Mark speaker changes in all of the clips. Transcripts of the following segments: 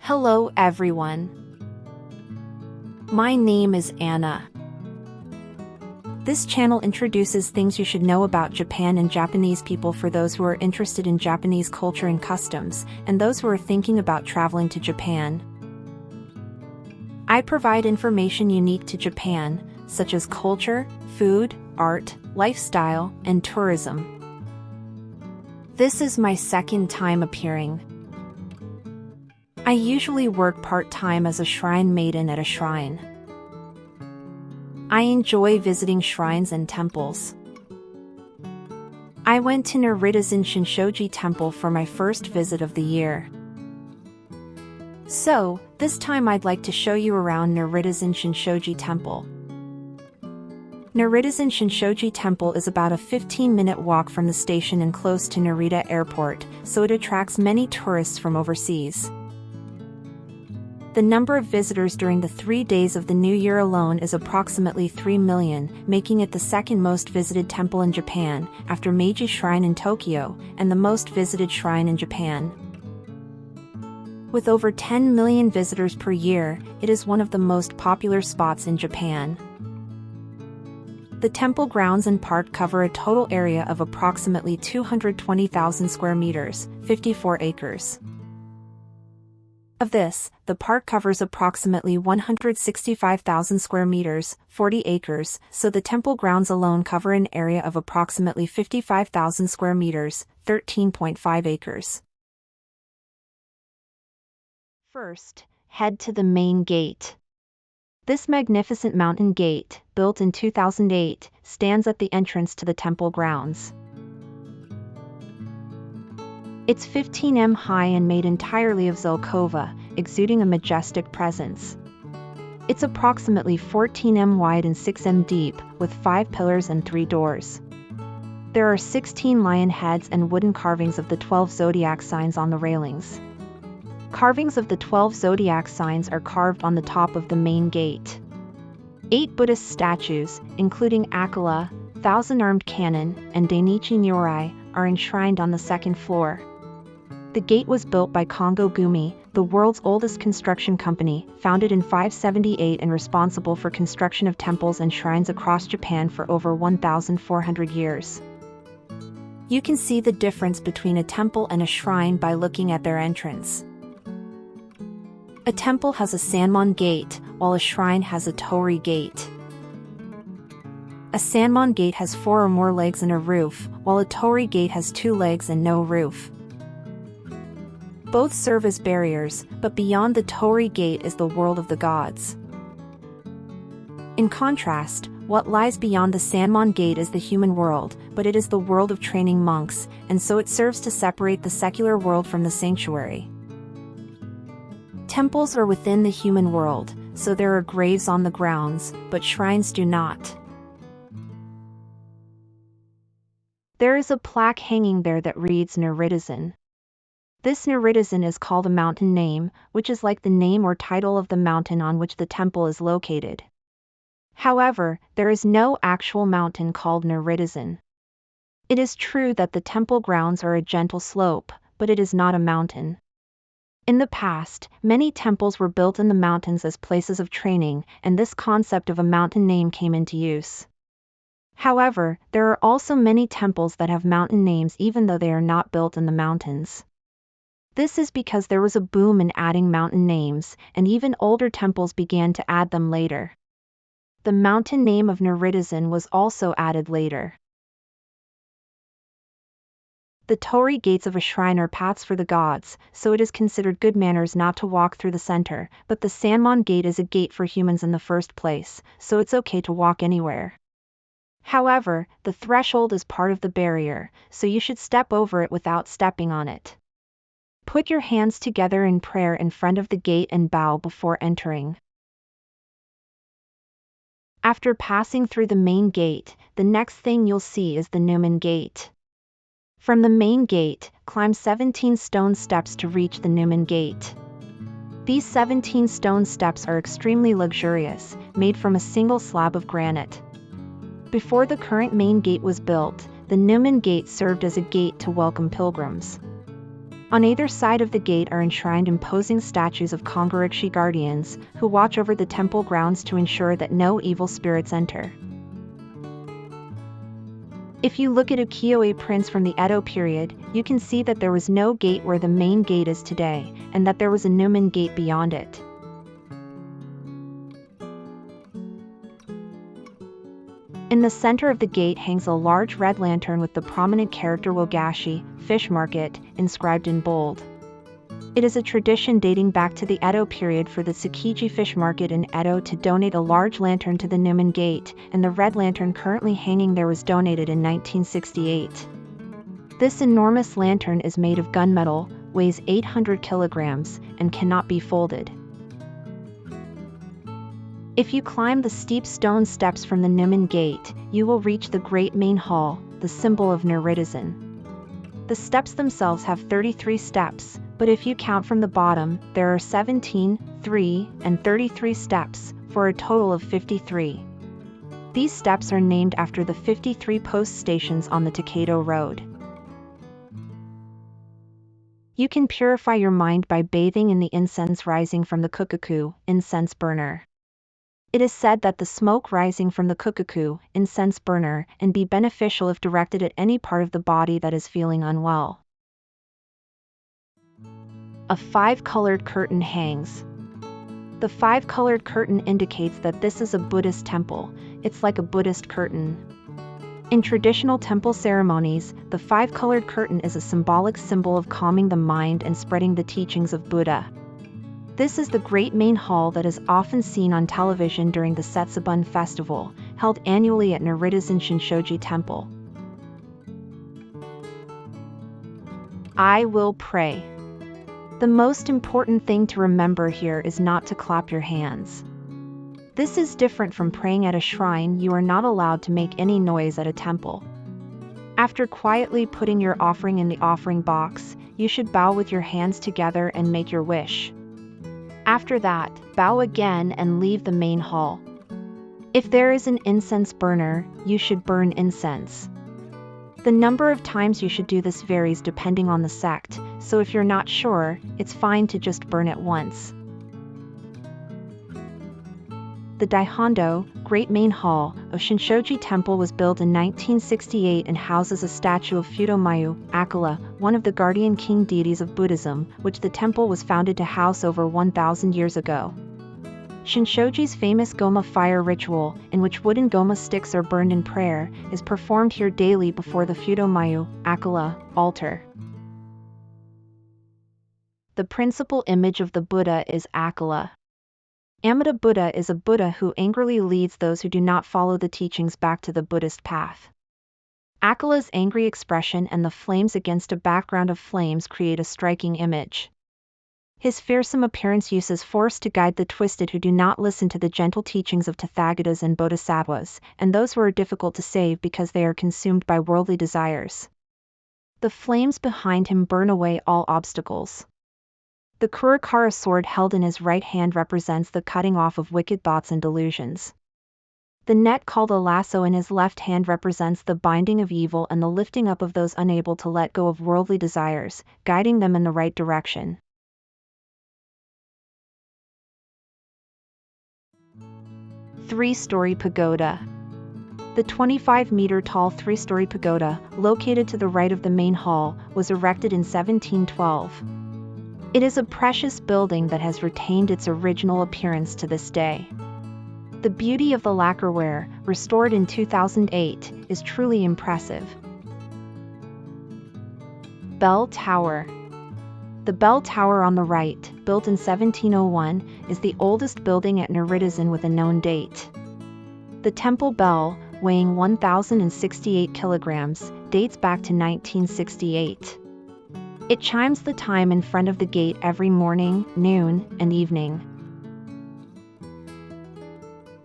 Speaker 1: Hello everyone. My name is Anna. This channel introduces things you should know about Japan and Japanese people for those who are interested in Japanese culture and customs, and those who are thinking about traveling to Japan. I provide information unique to Japan, such as culture, food, art, lifestyle, and tourism. This is my second time appearing. I usually work part-time as a shrine maiden at a shrine. I enjoy visiting shrines and temples. I went to Naritasan Shinshoji temple for my first visit of the year. So, this time I'd like to show you around Naritasan Shinshoji temple. Naritasan Shinshoji temple is about a 15-minute walk from the station and close to Narita Airport, so it attracts many tourists from overseas. The number of visitors during the 3 days of the New Year alone is approximately 3 million, making it the second most visited temple in Japan, after Meiji Shrine in Tokyo, and the most visited shrine in Japan. With over 10 million visitors per year, it is one of the most popular spots in Japan. The temple grounds and park cover a total area of approximately 220,000 square meters, 54 acres. Of this, the park covers approximately 165,000 square meters, 40 acres, so the temple grounds alone cover an area of approximately 55,000 square meters, 13.5 acres. First, head to the main gate. This magnificent mountain gate, built in 2008, stands at the entrance to the temple grounds. It's 15 m high and made entirely of Zelkova, exuding a majestic presence. It's approximately 14 m wide and 6 m deep, with 5 pillars and 3 doors. There are 16 lion heads and wooden carvings of the 12 zodiac signs on the railings. Carvings of the 12 zodiac signs are carved on the top of the main gate. 8 Buddhist statues, including Akela, Thousand-Armed Cannon, and Dainichi Nyorai, are enshrined on the second floor. The gate was built by Kongo Gumi, the world's oldest construction company, founded in 578 and responsible for construction of temples and shrines across Japan for over 1,400 years. You can see the difference between a temple and a shrine by looking at their entrance. A temple has a Sanmon gate, while a shrine has a Torii gate. A Sanmon gate has 4 or more legs and a roof, while a Torii gate has 2 legs and no roof. Both serve as barriers, but beyond the Torii gate is the world of the gods. In contrast, what lies beyond the Sanmon gate is the human world, but it is the world of training monks, and so it serves to separate the secular world from the sanctuary. Temples are within the human world, so there are graves on the grounds, but shrines do not. There is a plaque hanging there that reads Naritasan. This Naritasan is called a mountain name, which is like the name or title of the mountain on which the temple is located. However, there is no actual mountain called Naritasan. It is true that the temple grounds are a gentle slope, but it is not a mountain. In the past, many temples were built in the mountains as places of training, and this concept of a mountain name came into use. However, there are also many temples that have mountain names even though they are not built in the mountains. This is because there was a boom in adding mountain names, and even older temples began to add them later. The mountain name of Naritasan was also added later. The Torii gates of a shrine are paths for the gods, so it is considered good manners not to walk through the center, but the Sanmon gate is a gate for humans in the first place, so it's okay to walk anywhere. However, the threshold is part of the barrier, so you should step over it without stepping on it. Put your hands together in prayer in front of the gate and bow before entering. After passing through the main gate, the next thing you'll see is the Numen Gate. From the main gate, climb 17 stone steps to reach the Numen Gate. These 17 stone steps are extremely luxurious, made from a single slab of granite. Before the current main gate was built, the Numen Gate served as a gate to welcome pilgrims. On either side of the gate are enshrined imposing statues of Kongorikshi guardians, who watch over the temple grounds to ensure that no evil spirits enter. If you look at ukiyo-e prints from the Edo period, you can see that there was no gate where the main gate is today, and that there was a Numen gate beyond it. In the center of the gate hangs a large red lantern with the prominent character Wogashi, fish market, inscribed in bold. It is a tradition dating back to the Edo period for the Tsukiji fish market in Edo to donate a large lantern to the Numen gate, and the red lantern currently hanging there was donated in 1968. This enormous lantern is made of gunmetal, weighs 800 kilograms, and cannot be folded. If you climb the steep stone steps from the Numen gate, you will reach the great main hall, the symbol of Naritasan. The steps themselves have 33 steps, but if you count from the bottom, there are 17, 3, and 33 steps, for a total of 53. These steps are named after the 53 post stations on the Takedo Road. You can purify your mind by bathing in the incense rising from the kukuku, incense burner. It is said that the smoke rising from the kukuku, incense burner, and be beneficial if directed at any part of the body that is feeling unwell. A 5-colored curtain hangs. The 5-colored curtain indicates that this is a Buddhist temple. It's like a Buddhist curtain. In traditional temple ceremonies, the 5-colored curtain is a symbolic symbol of calming the mind and spreading the teachings of Buddha. This is the great main hall that is often seen on television during the Setsubun festival, held annually at Naritasan Shinshoji Temple. I will pray. The most important thing to remember here is not to clap your hands. This is different from praying at a shrine. You are not allowed to make any noise at a temple. After quietly putting your offering in the offering box, you should bow with your hands together and make your wish. After that, bow again and leave the main hall. If there is an incense burner, you should burn incense. The number of times you should do this varies depending on the sect, so if you're not sure, it's fine to just burn it once. The Daihondo, Great Main Hall, of Shinshoji Temple was built in 1968 and houses a statue of Fudomayu, Akala, one of the guardian king deities of Buddhism, which the temple was founded to house over 1,000 years ago. Shinshoji's famous Goma fire ritual, in which wooden Goma sticks are burned in prayer, is performed here daily before the Fudomayu, Akala, altar. The principal image of the Buddha is Akala. Amida Buddha is a Buddha who angrily leads those who do not follow the teachings back to the Buddhist path. Akala's angry expression and the flames against a background of flames create a striking image. His fearsome appearance uses force to guide the twisted who do not listen to the gentle teachings of Tathagatas and Bodhisattvas, and those who are difficult to save because they are consumed by worldly desires. The flames behind him burn away all obstacles. The Kurukara sword held in his right hand represents the cutting off of wicked thoughts and delusions. The net called a lasso in his left hand represents the binding of evil and the lifting up of those unable to let go of worldly desires, guiding them in the right direction. Three-story pagoda. The 25-meter-tall three-story pagoda, located to the right of the main hall, was erected in 1712. It is a precious building that has retained its original appearance to this day. The beauty of the lacquerware, restored in 2008, is truly impressive. Bell Tower. The bell tower on the right, built in 1701, is the oldest building at Naritasan with a known date. The temple bell, weighing 1,068 kilograms, dates back to 1968. It chimes the time in front of the gate every morning, noon, and evening.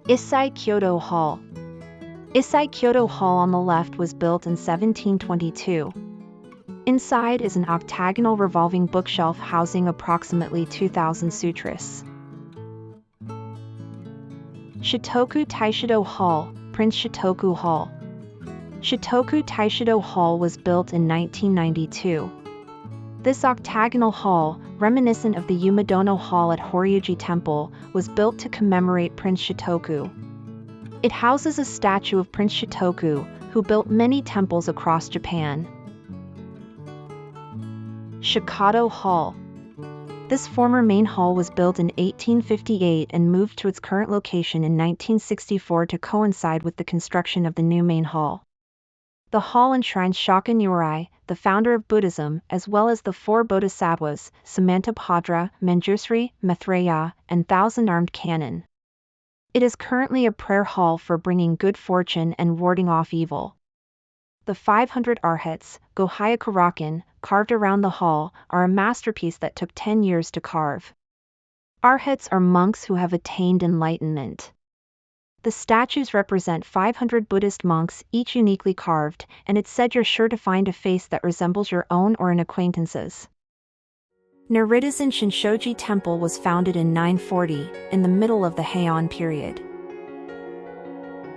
Speaker 1: Issai Kyoto Hall. Issai Kyoto Hall on the left was built in 1722. Inside is an octagonal revolving bookshelf housing approximately 2,000 sutras. Shitoku Taishido Hall, Prince Shitoku Hall. Shitoku Taishido Hall was built in 1992. This octagonal hall, reminiscent of the Umedono Hall at Horyuji Temple, was built to commemorate Prince Shotoku. It houses a statue of Prince Shotoku, who built many temples across Japan. Shikado Hall. This former main hall was built in 1858 and moved to its current location in 1964 to coincide with the construction of the new main hall. The hall enshrines Shaka Nyorai, the founder of Buddhism, as well as the four bodhisattvas, Samantabhadra, Manjusri, Maitreya, and Thousand-Armed Cannon. It is currently a prayer hall for bringing good fortune and warding off evil. The 500 arhats, Gohyaku-raken, carved around the hall, are a masterpiece that took 10 years to carve. Arhats are monks who have attained enlightenment. The statues represent 500 Buddhist monks, each uniquely carved, and it's said you're sure to find a face that resembles your own or an acquaintance's. Naritasan Shinshoji Temple was founded in 940, in the middle of the Heian period.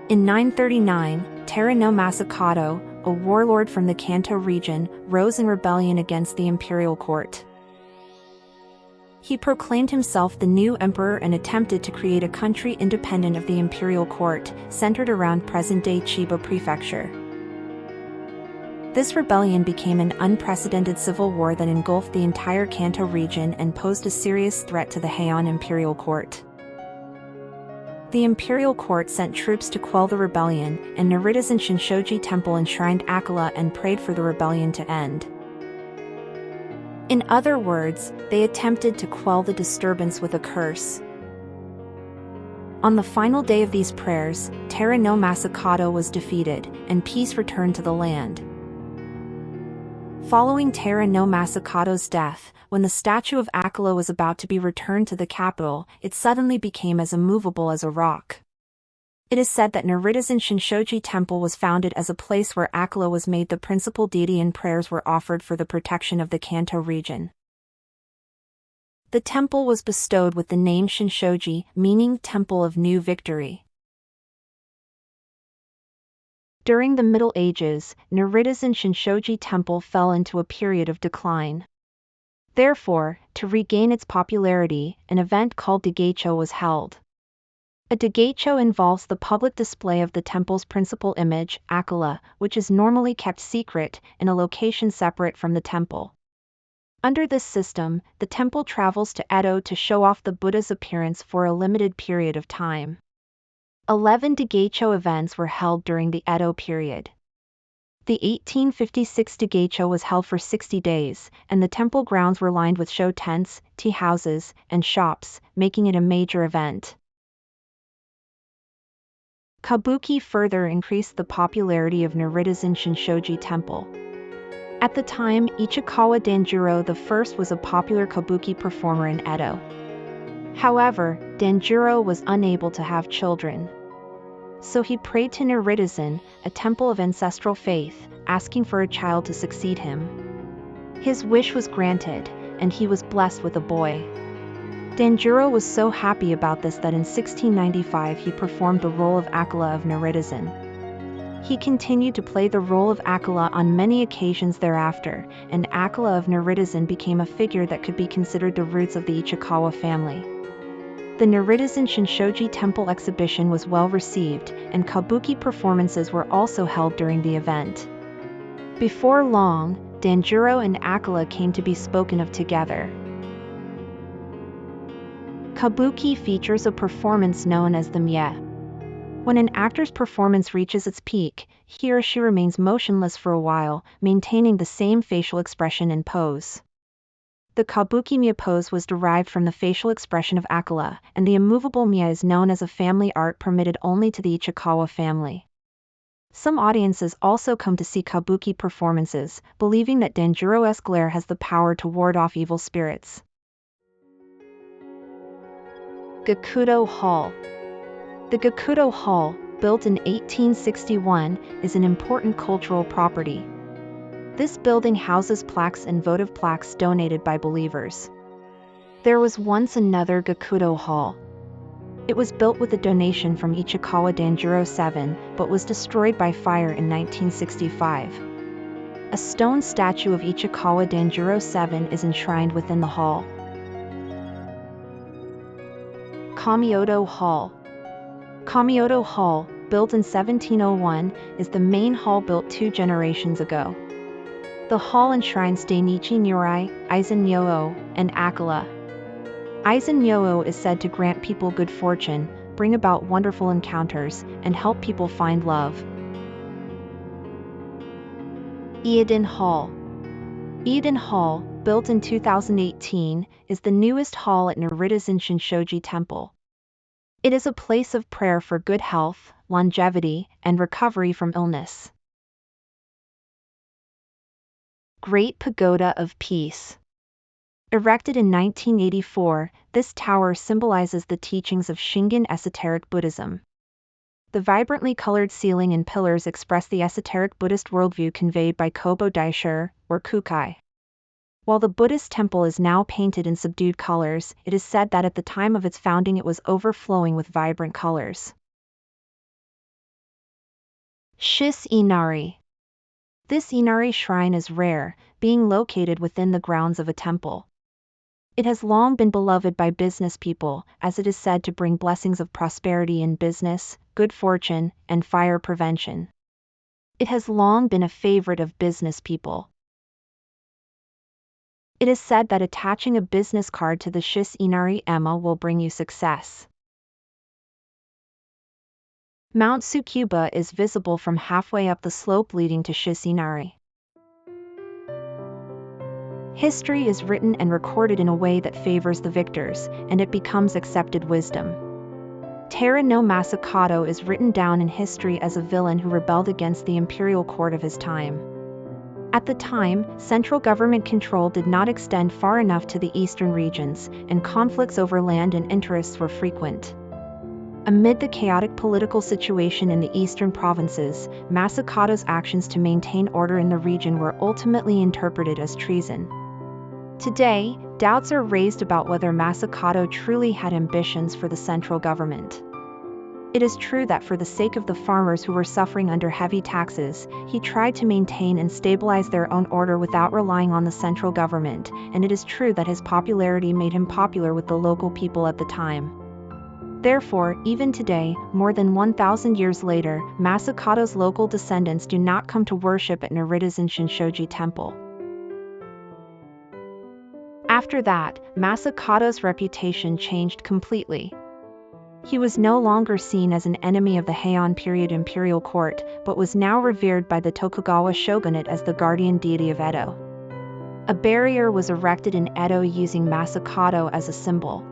Speaker 1: In 939, Taira no Masakado, a warlord from the Kanto region, rose in rebellion against the imperial court. He proclaimed himself the new emperor and attempted to create a country independent of the imperial court, centered around present-day Chiba Prefecture. This rebellion became an unprecedented civil war that engulfed the entire Kanto region and posed a serious threat to the Heian imperial court. The imperial court sent troops to quell the rebellion, and Naritasan Shinshoji Temple enshrined Akala and prayed for the rebellion to end. In other words, they attempted to quell the disturbance with a curse. On the final day of these prayers, Taira no Masakado was defeated, and peace returned to the land. Following Taira no Masakado's death, when the statue of Akala was about to be returned to the capital, it suddenly became as immovable as a rock. It is said that Naritasan Shinshoji Temple was founded as a place where Akala was made the principal deity and prayers were offered for the protection of the Kanto region. The temple was bestowed with the name Shinshoji, meaning Temple of New Victory. During the Middle Ages, Naritasan Shinshoji Temple fell into a period of decline. Therefore, to regain its popularity, an event called Daigacho was held. A Daigacho involves the public display of the temple's principal image, Akala, which is normally kept secret, in a location separate from the temple. Under this system, the temple travels to Edo to show off the Buddha's appearance for a limited period of time. 11 Daigacho events were held during the Edo period. The 1856 Daigacho was held for 60 days, and the temple grounds were lined with show tents, tea houses, and shops, making it a major event. Kabuki further increased the popularity of Naritasan Shinshoji Temple. At the time, Ichikawa Danjuro I was a popular kabuki performer in Edo. However, Danjuro was unable to have children. So he prayed to Naritasan, a temple of ancestral faith, asking for a child to succeed him. His wish was granted, and he was blessed with a boy. Danjuro was so happy about this that in 1695 he performed the role of Akala of Naritasan. He continued to play the role of Akala on many occasions thereafter, and Akala of Naritasan became a figure that could be considered the roots of the Ichikawa family. The Naritasan Shinshoji Temple exhibition was well received, and kabuki performances were also held during the event. Before long, Danjuro and Akala came to be spoken of together. Kabuki features a performance known as the mie. When an actor's performance reaches its peak, he or she remains motionless for a while, maintaining the same facial expression and pose. The kabuki mie pose was derived from the facial expression of Akala, and the immovable mie is known as a family art permitted only to the Ichikawa family. Some audiences also come to see kabuki performances, believing that Danjuro's glare has the power to ward off evil spirits. Gakudo Hall. The Gakudo Hall, built in 1861, is an important cultural property. This building houses plaques and votive plaques donated by believers. There was once another Gakudo Hall. It was built with a donation from Ichikawa Danjuro VII, but was destroyed by fire in 1965. A stone statue of Ichikawa Danjuro VII is enshrined within the hall. Kamioto Hall. Kamioto Hall, built in 1701, is the main hall built 2 generations ago. The hall enshrines Dainichi Nyorai, Aizen Nyoho, and Akala. Aizen Nyoho is said to grant people good fortune, bring about wonderful encounters, and help people find love. Eiden Hall. Eiden Hall, built in 2018, is the newest hall at Naritasan Shinshoji Temple. It is a place of prayer for good health, longevity, and recovery from illness. Great Pagoda of Peace. Erected in 1984, this tower symbolizes the teachings of Shingon esoteric Buddhism. The vibrantly colored ceiling and pillars express the esoteric Buddhist worldview conveyed by Kobo Daisher, or Kukai. While the Buddhist temple is now painted in subdued colors, it is said that at the time of its founding it was overflowing with vibrant colors. Shis Inari. This Inari shrine is rare, being located within the grounds of a temple. It has long been beloved by business people, as it is said to bring blessings of prosperity in business, good fortune, and fire prevention. It has long been a favorite of business people. It is said that attaching a business card to the Shis Inari Emma will bring you success. Mount Tsukuba is visible from halfway up the slope leading to Shis Inari. History is written and recorded in a way that favors the victors, and it becomes accepted wisdom. Taira no Masakato is written down in history as a villain who rebelled against the imperial court of his time. At the time, central government control did not extend far enough to the eastern regions, and conflicts over land and interests were frequent. Amid the chaotic political situation in the eastern provinces, Masakato's actions to maintain order in the region were ultimately interpreted as treason. Today, doubts are raised about whether Masakato truly had ambitions for the central government. It is true that for the sake of the farmers who were suffering under heavy taxes, he tried to maintain and stabilize their own order without relying on the central government, and it is true that his popularity made him popular with the local people at the time. Therefore, even today, more than 1,000 years later, Masakato's local descendants do not come to worship at Naritasan Shinshoji Temple. After that, Masakato's reputation changed completely. He was no longer seen as an enemy of the Heian period imperial court, but was now revered by the Tokugawa shogunate as the guardian deity of Edo. A barrier was erected in Edo using Masakato as a symbol.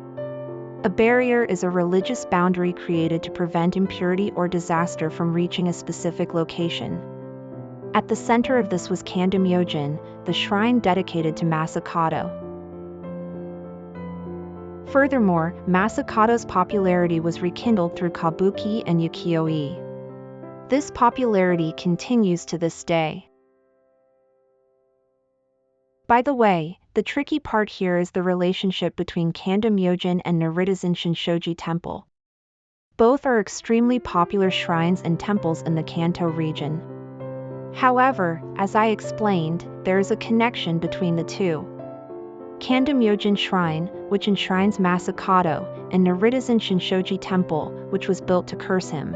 Speaker 1: A barrier is a religious boundary created to prevent impurity or disaster from reaching a specific location. At the center of this was Kandamyojin, the shrine dedicated to Masakato. Furthermore, Masakato's popularity was rekindled through kabuki and ukiyo-e. This popularity continues to this day. By the way, the tricky part here is the relationship between Kandamyojin and Naritasan Shinshoji Temple. Both are extremely popular shrines and temples in the Kanto region. However, as I explained, there is a connection between the two. Kandamyojin Shrine, which enshrines Masakato, and Naritasan Shinshoji Temple, which was built to curse him.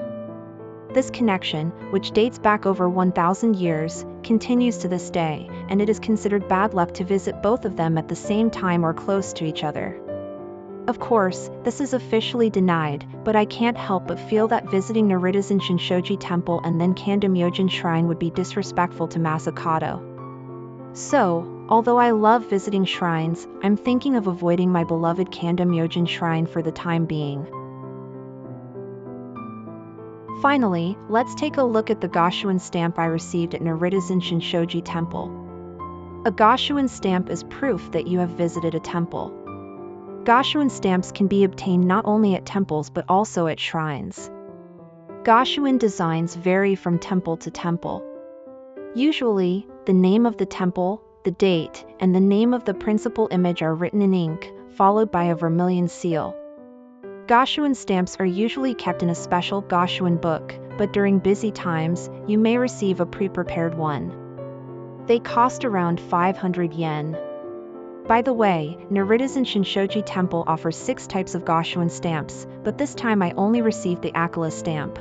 Speaker 1: This connection, which dates back over 1,000 years, continues to this day, and it is considered bad luck to visit both of them at the same time or close to each other. Of course, this is officially denied, but I can't help but feel that visiting Naritasan Shinshoji Temple and then Kandamyojin Shrine would be disrespectful to Masakato. So, although I love visiting shrines, I'm thinking of avoiding my beloved Kandamyojin Shrine for the time being. Finally, let's take a look at the Gashuin stamp I received at Naritasan Shinshoji Temple. A Gashuin stamp is proof that you have visited a temple. Gashuin stamps can be obtained not only at temples but also at shrines. Gashuin designs vary from temple to temple. Usually, the name of the temple, the date, and the name of the principal image are written in ink, followed by a vermilion seal. Gashuin stamps are usually kept in a special Gashuin book, but during busy times, you may receive a pre-prepared one. They cost around 500 yen. By the way, Naritasan Shinshoji Temple offers 6 types of Goshuin stamps, but this time I only received the Akala stamp.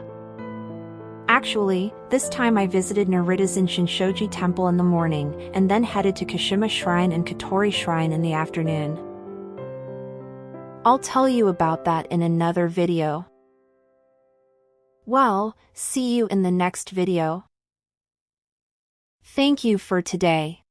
Speaker 1: Actually, this time I visited Naritasan Shinshoji Temple in the morning, and then headed to Kashima Shrine and Katori Shrine in the afternoon. I'll tell you about that in another video. Well, see you in the next video. Thank you for today.